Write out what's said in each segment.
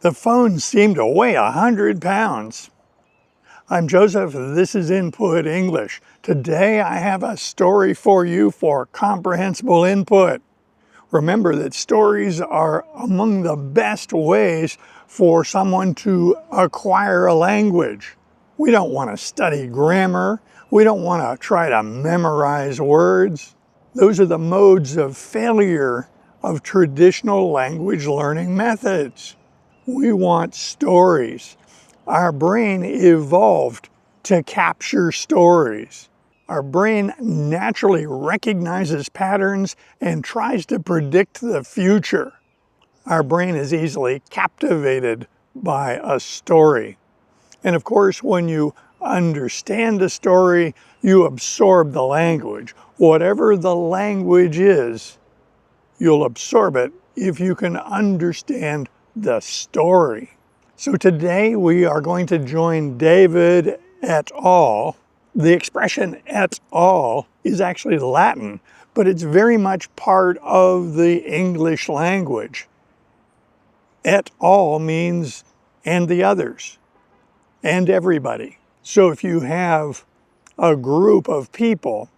The phone seemed to weigh 100 pounds. I'm Joseph, this is Input English. Today I have a story for you for Comprehensible Input. Remember that stories are among the best ways for someone to acquire a language. We don't want to study grammar. We don't want to try to memorize words. Those are the modes of failure of traditional language learning methods. We want stories. Our brain evolved to capture stories. Our brain naturally recognizes patterns and tries to predict the future. Our brain is easily captivated by a story. And of course, when you understand a story, you absorb the language. Whatever the language is, you'll absorb it if you can understand the story. So today we are going to join David et al. The expression et al. Is actually Latin, but it's very much part of the English language. Et al. Means and the others, and everybody. So if you have a group of people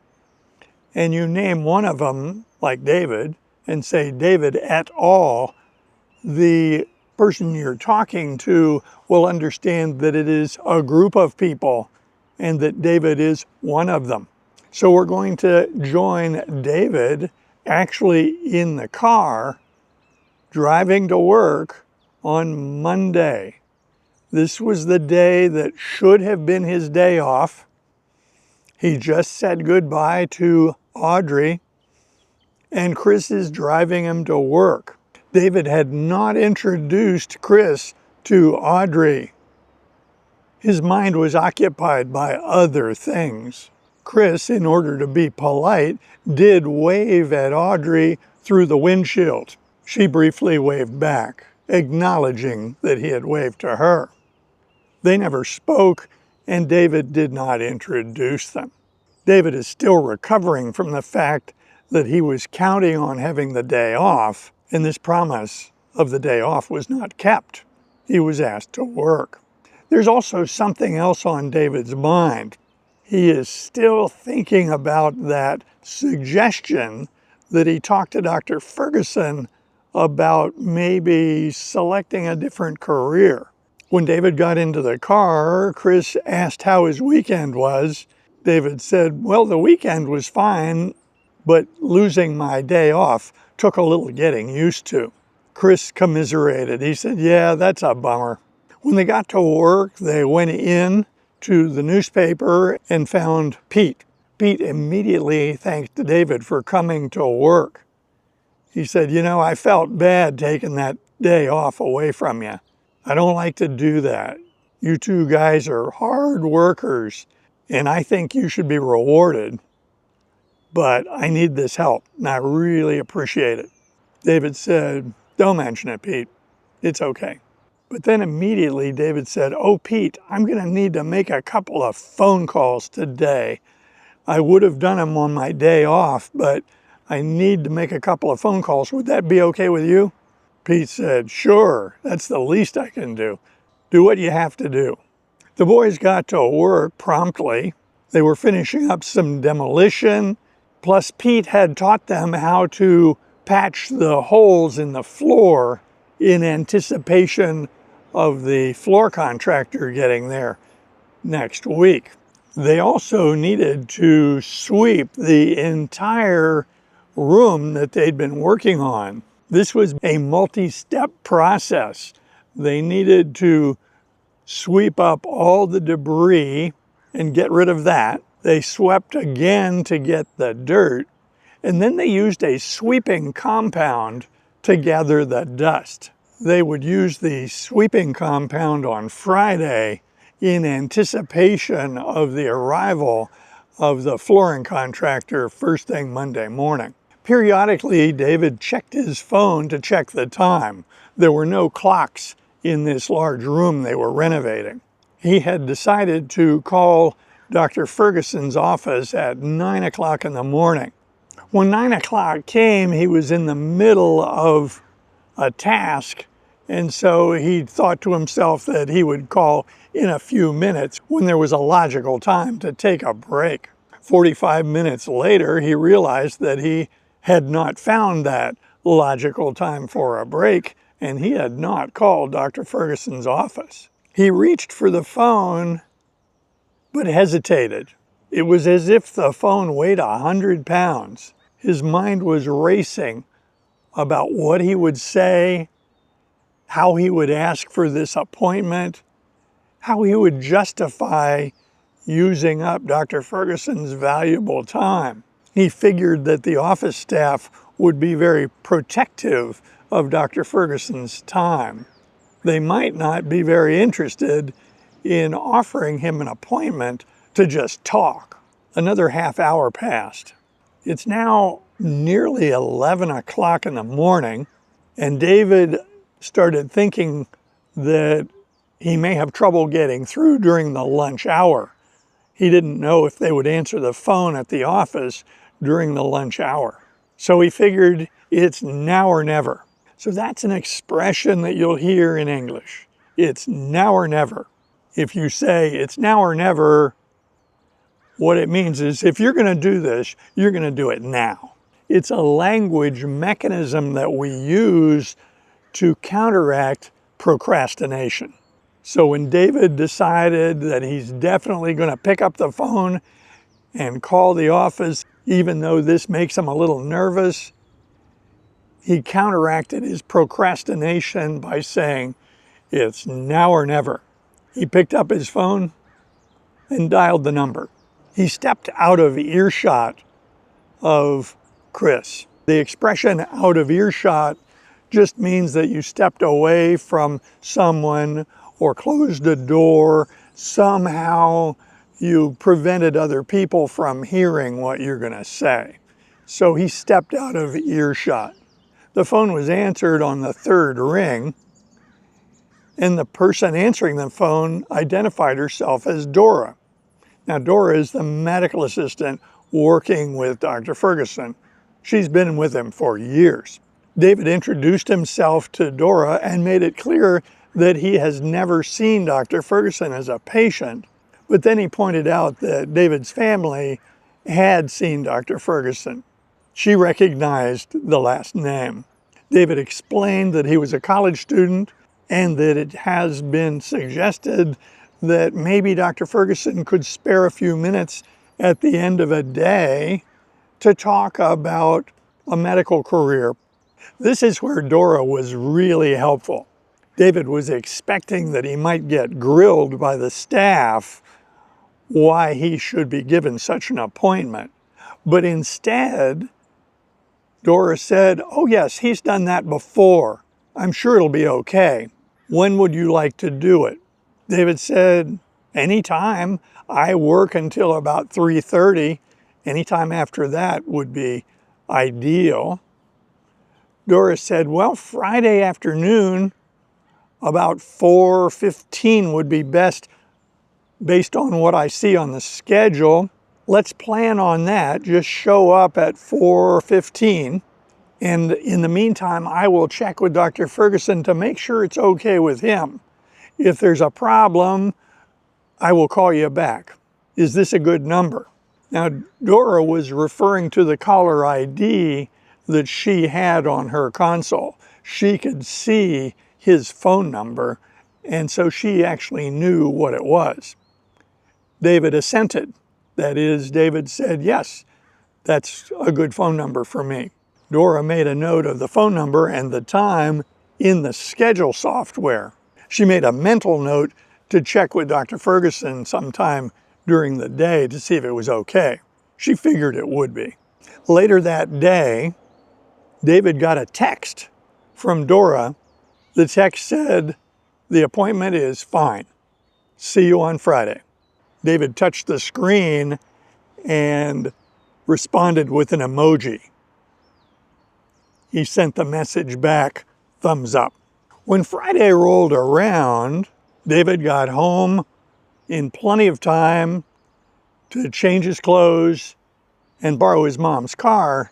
and you name one of them, like David, and say David et al., the person you're talking to will understand that it is a group of people and that David is one of them. So we're going to join David actually in the car driving to work on Monday. This was the day that should have been his day off. He just said goodbye to Audrey, and Chris is driving him to work. David had not introduced Chris to Audrey. His mind was occupied by other things. Chris, in order to be polite, did wave at Audrey through the windshield. She briefly waved back, acknowledging that he had waved to her. They never spoke, and David did not introduce them. David is still recovering from the fact that he was counting on having the day off, and this promise of the day off was not kept. He was asked to work. There's also something else on David's mind. He is still thinking about that suggestion that he talked to Dr. Ferguson about maybe selecting a different career. When David got into the car, Chris asked how his weekend was. David said, well, the weekend was fine, but losing my day off took a little getting used to. Chris commiserated. He said, yeah, that's a bummer. When they got to work, they went in to the newspaper and found Pete. Pete immediately thanked David for coming to work. He said, you know, I felt bad taking that day off away from you. I don't like to do that. You two guys are hard workers, and I think you should be rewarded. But I need this help, and I really appreciate it. David said, don't mention it, Pete. It's okay. But then immediately David said, oh, Pete, I'm going to need to make a couple of phone calls today. I would have done them on my day off, but I need to make a couple of phone calls. Would that be okay with you? Pete said, sure, that's the least I can do. Do what you have to do. The boys got to work promptly. They were finishing up some demolition. Plus, Pete had taught them how to patch the holes in the floor in anticipation of the floor contractor getting there next week. They also needed to sweep the entire room that they'd been working on. This was a multi-step process. They needed to sweep up all the debris and get rid of that. They swept again to get the dirt, and then they used a sweeping compound to gather the dust. They would use the sweeping compound on Friday in anticipation of the arrival of the flooring contractor first thing Monday morning. Periodically, David checked his phone to check the time. There were no clocks in this large room they were renovating. He had decided to call Dr. Ferguson's office at 9 o'clock in the morning. When 9 o'clock came, he was in the middle of a task And so he thought to himself that he would call in a few minutes when there was a logical time to take a break. 45 minutes later, he realized that he had not found that logical time for a break, and he had not called Dr. Ferguson's office. He reached for the phone, but hesitated. It was as if the phone weighed 100 pounds. His mind was racing about what he would say, how he would ask for this appointment, how he would justify using up Dr. Ferguson's valuable time. He figured that the office staff would be very protective of Dr. Ferguson's time. They might not be very interested in offering him an appointment to just talk. Another half hour passed. It's now nearly 11 o'clock in the morning, and David started thinking that he may have trouble getting through during the lunch hour. He didn't know if they would answer the phone at the office during the lunch hour. So he figured it's now or never. So that's an expression that you'll hear in English. It's now or never. If you say it's now or never, what it means is if you're going to do this, you're going to do it now. It's a language mechanism that we use to counteract procrastination. So when David decided that he's definitely going to pick up the phone and call the office, even though this makes him a little nervous, he counteracted his procrastination by saying, it's now or never. He picked up his phone and dialed the number. He stepped out of earshot of Chris. The expression out of earshot just means that you stepped away from someone or closed a door. Somehow you prevented other people from hearing what you're going to say. So he stepped out of earshot. The phone was answered on the third ring, and the person answering the phone identified herself as Dora. Now, Dora is the medical assistant working with Dr. Ferguson. She's been with him for years. David introduced himself to Dora and made it clear that he has never seen Dr. Ferguson as a patient. But then he pointed out that David's family had seen Dr. Ferguson. She recognized the last name. David explained that he was a college student and that it has been suggested that maybe Dr. Ferguson could spare a few minutes at the end of a day to talk about a medical career. This is where Dora was really helpful. David was expecting that he might get grilled by the staff why he should be given such an appointment. But instead, Dora said, oh yes, he's done that before. I'm sure it'll be okay. When would you like to do it? David said, anytime. I work until about 3:30. Anytime after that would be ideal. Dora said, well, Friday afternoon, about 4:15 would be best based on what I see on the schedule. Let's plan on that. Just show up at 4:15. And in the meantime, I will check with Dr. Ferguson to make sure it's okay with him. If there's a problem, I will call you back. Is this a good number? Now, Dora was referring to the caller ID that she had on her console. She could see his phone number, and so she actually knew what it was. David assented. That is, David said, yes, that's a good phone number for me. Dora made a note of the phone number and the time in the schedule software. She made a mental note to check with Dr. Ferguson sometime during the day to see if it was okay. She figured it would be. Later that day, David got a text from Dora. The text said, the appointment is fine. See you on Friday. David touched the screen and responded with an emoji. He sent the message back, thumbs up. When Friday rolled around, David got home in plenty of time to change his clothes and borrow his mom's car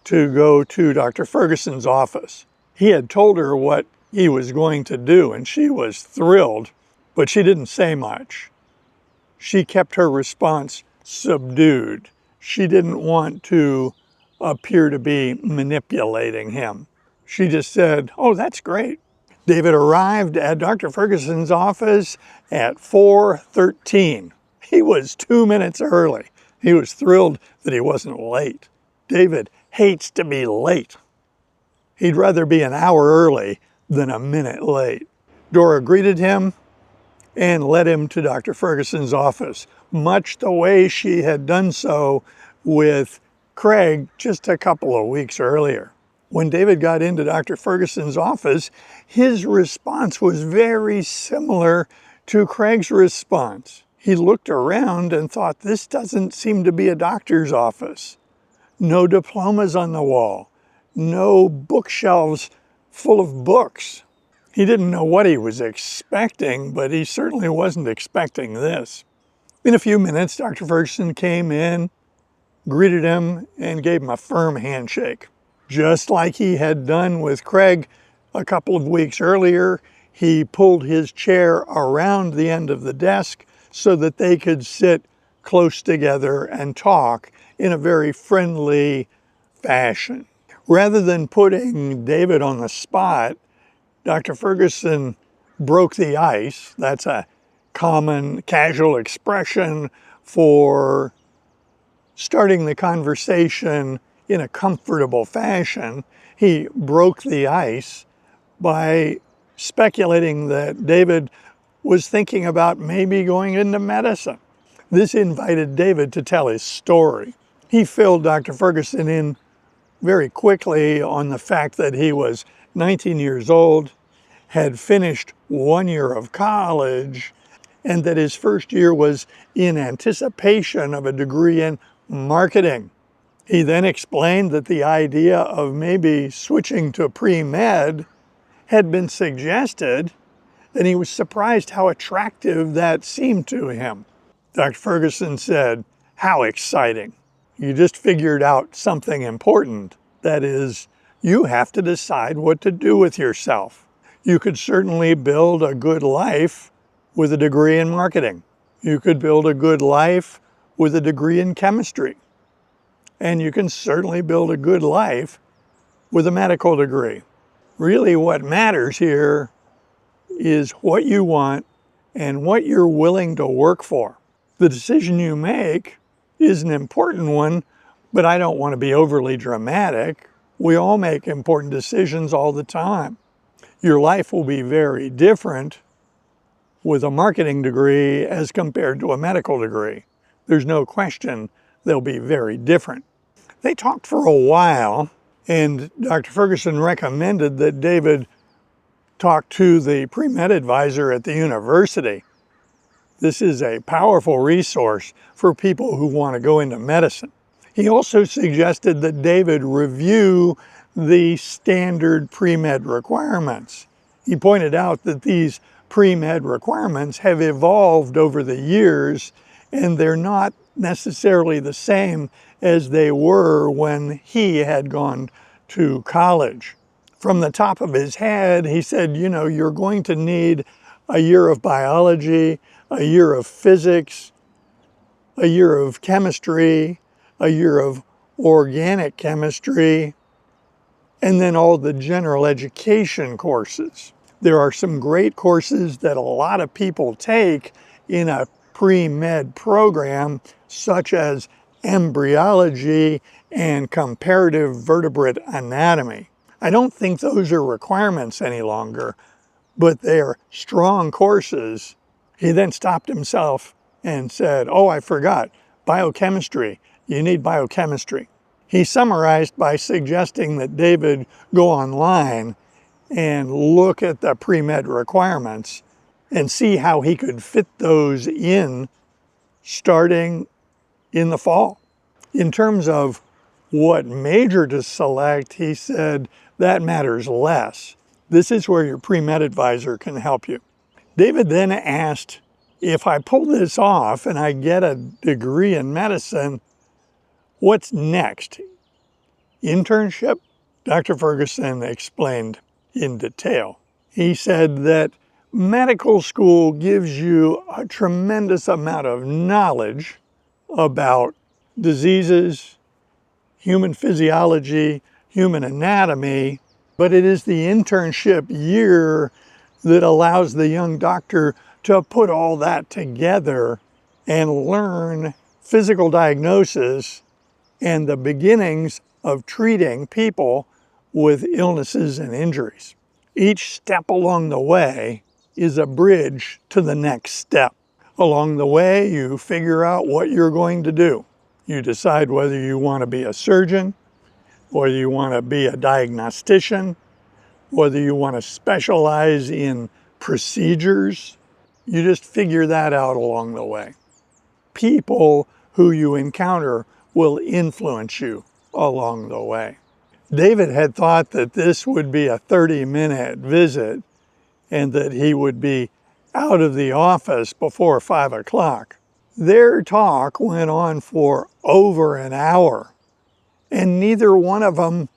to go to Dr. Ferguson's office. He had told her what he was going to do, and she was thrilled, but she didn't say much. She kept her response subdued. She didn't want to appear to be manipulating him. She just said, "Oh, that's great." David arrived at Dr. Ferguson's office at 4:13. He was 2 minutes early. He was thrilled that he wasn't late. David hates to be late. He'd rather be an hour early than a minute late. Dora greeted him and led him to Dr. Ferguson's office, much the way she had done so with Craig just a couple of weeks earlier. When David got into Dr. Ferguson's office, his response was very similar to Craig's response. He looked around and thought, this doesn't seem to be a doctor's office. No diplomas on the wall, no bookshelves full of books. He didn't know what he was expecting, but he certainly wasn't expecting this. In a few minutes, Dr. Ferguson came in, greeted him, and gave him a firm handshake. Just like he had done with Craig a couple of weeks earlier, he pulled his chair around the end of the desk so that they could sit close together and talk in a very friendly fashion. Rather than putting David on the spot, Dr. Ferguson broke the ice. That's a common casual expression for starting the conversation in a comfortable fashion. He broke the ice by speculating that David was thinking about maybe going into medicine. This invited David to tell his story. He filled Dr. Ferguson in very quickly on the fact that he was 19 years old, had finished 1 year of college, and that his first year was in anticipation of a degree in marketing. He then explained that the idea of maybe switching to pre-med had been suggested, and he was surprised how attractive that seemed to him. Dr. Ferguson said, "How exciting. You just figured out something important. That is, you have to decide what to do with yourself. You could certainly build a good life with a degree in marketing. You could build a good life with a degree in chemistry. And you can certainly build a good life with a medical degree. Really what matters here is what you want and what you're willing to work for. The decision you make is an important one, but I don't want to be overly dramatic. We all make important decisions all the time. Your life will be very different with a marketing degree as compared to a medical degree. There's no question they'll be very different." They talked for a while, and Dr. Ferguson recommended that David talk to the pre-med advisor at the university. This is a powerful resource for people who want to go into medicine. He also suggested that David review the standard pre-med requirements. He pointed out that these pre-med requirements have evolved over the years, and they're not necessarily the same as they were when he had gone to college. From the top of his head, he said, you know, you're going to need a year of biology, a year of physics, a year of chemistry, a year of organic chemistry, and then all the general education courses. There are some great courses that a lot of people take in a pre-med program, such as embryology and comparative vertebrate anatomy. I don't think those are requirements any longer, but they are strong courses. He then stopped himself and said, "Oh, I forgot, biochemistry. You need biochemistry." He summarized by suggesting that David go online and look at the pre-med requirements and see how he could fit those in starting in the fall. In terms of what major to select, he said that matters less. This is where your pre-med advisor can help you. David then asked, if I pull this off and I get a degree in medicine, what's next? Internship? Dr. Ferguson explained in detail. He said that medical school gives you a tremendous amount of knowledge about diseases, human physiology, human anatomy, but it is the internship year that allows the young doctor to put all that together and learn physical diagnosis and the beginnings of treating people with illnesses and injuries. Each step along the way is a bridge to the next step. Along the way, you figure out what you're going to do. You decide whether you want to be a surgeon, whether you want to be a diagnostician, whether you want to specialize in procedures. You just figure that out along the way. People who you encounter will influence you along the way. David had thought that this would be a 30-minute visit and that he would be out of the office before 5 o'clock. Their talk went on for over an hour, and neither one of them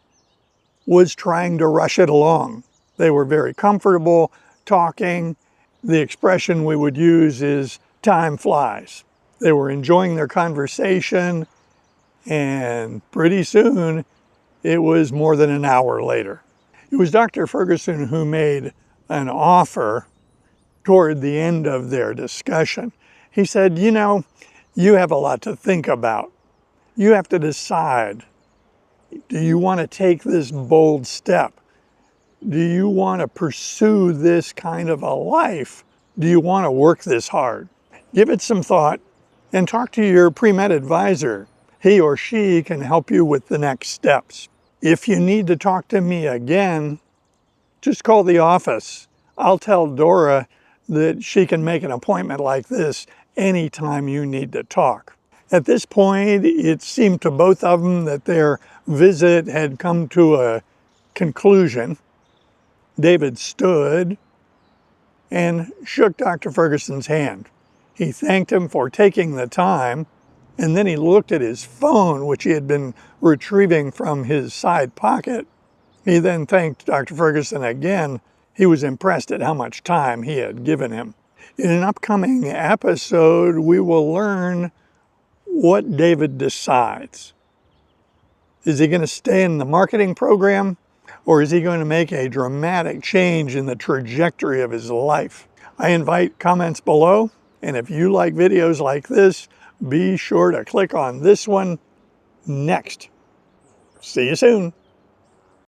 was trying to rush it along. They were very comfortable talking. The expression we would use is time flies. They were enjoying their conversation, and pretty soon it was more than an hour later. It was Dr. Ferguson who made an offer toward the end of their discussion. He said, you know, you have a lot to think about. You have to decide, do you want to take this bold step? Do you want to pursue this kind of a life? Do you want to work this hard? Give it some thought and talk to your pre-med advisor. He or she can help you with the next steps. If you need to talk to me again, just call the office. I'll tell Dora that she can make an appointment like this anytime you need to talk. At this point, it seemed to both of them that their visit had come to a conclusion. David stood and shook Dr. Ferguson's hand. He thanked him for taking the time, and then he looked at his phone, which he had been retrieving from his side pocket. He then thanked Dr. Ferguson again. He was impressed at how much time he had given him. In an upcoming episode, we will learn what David decides. Is he going to stay in the marketing program, or is he going to make a dramatic change in the trajectory of his life? I invite comments below, and if you like videos like this, be sure to click on this one next. See you soon.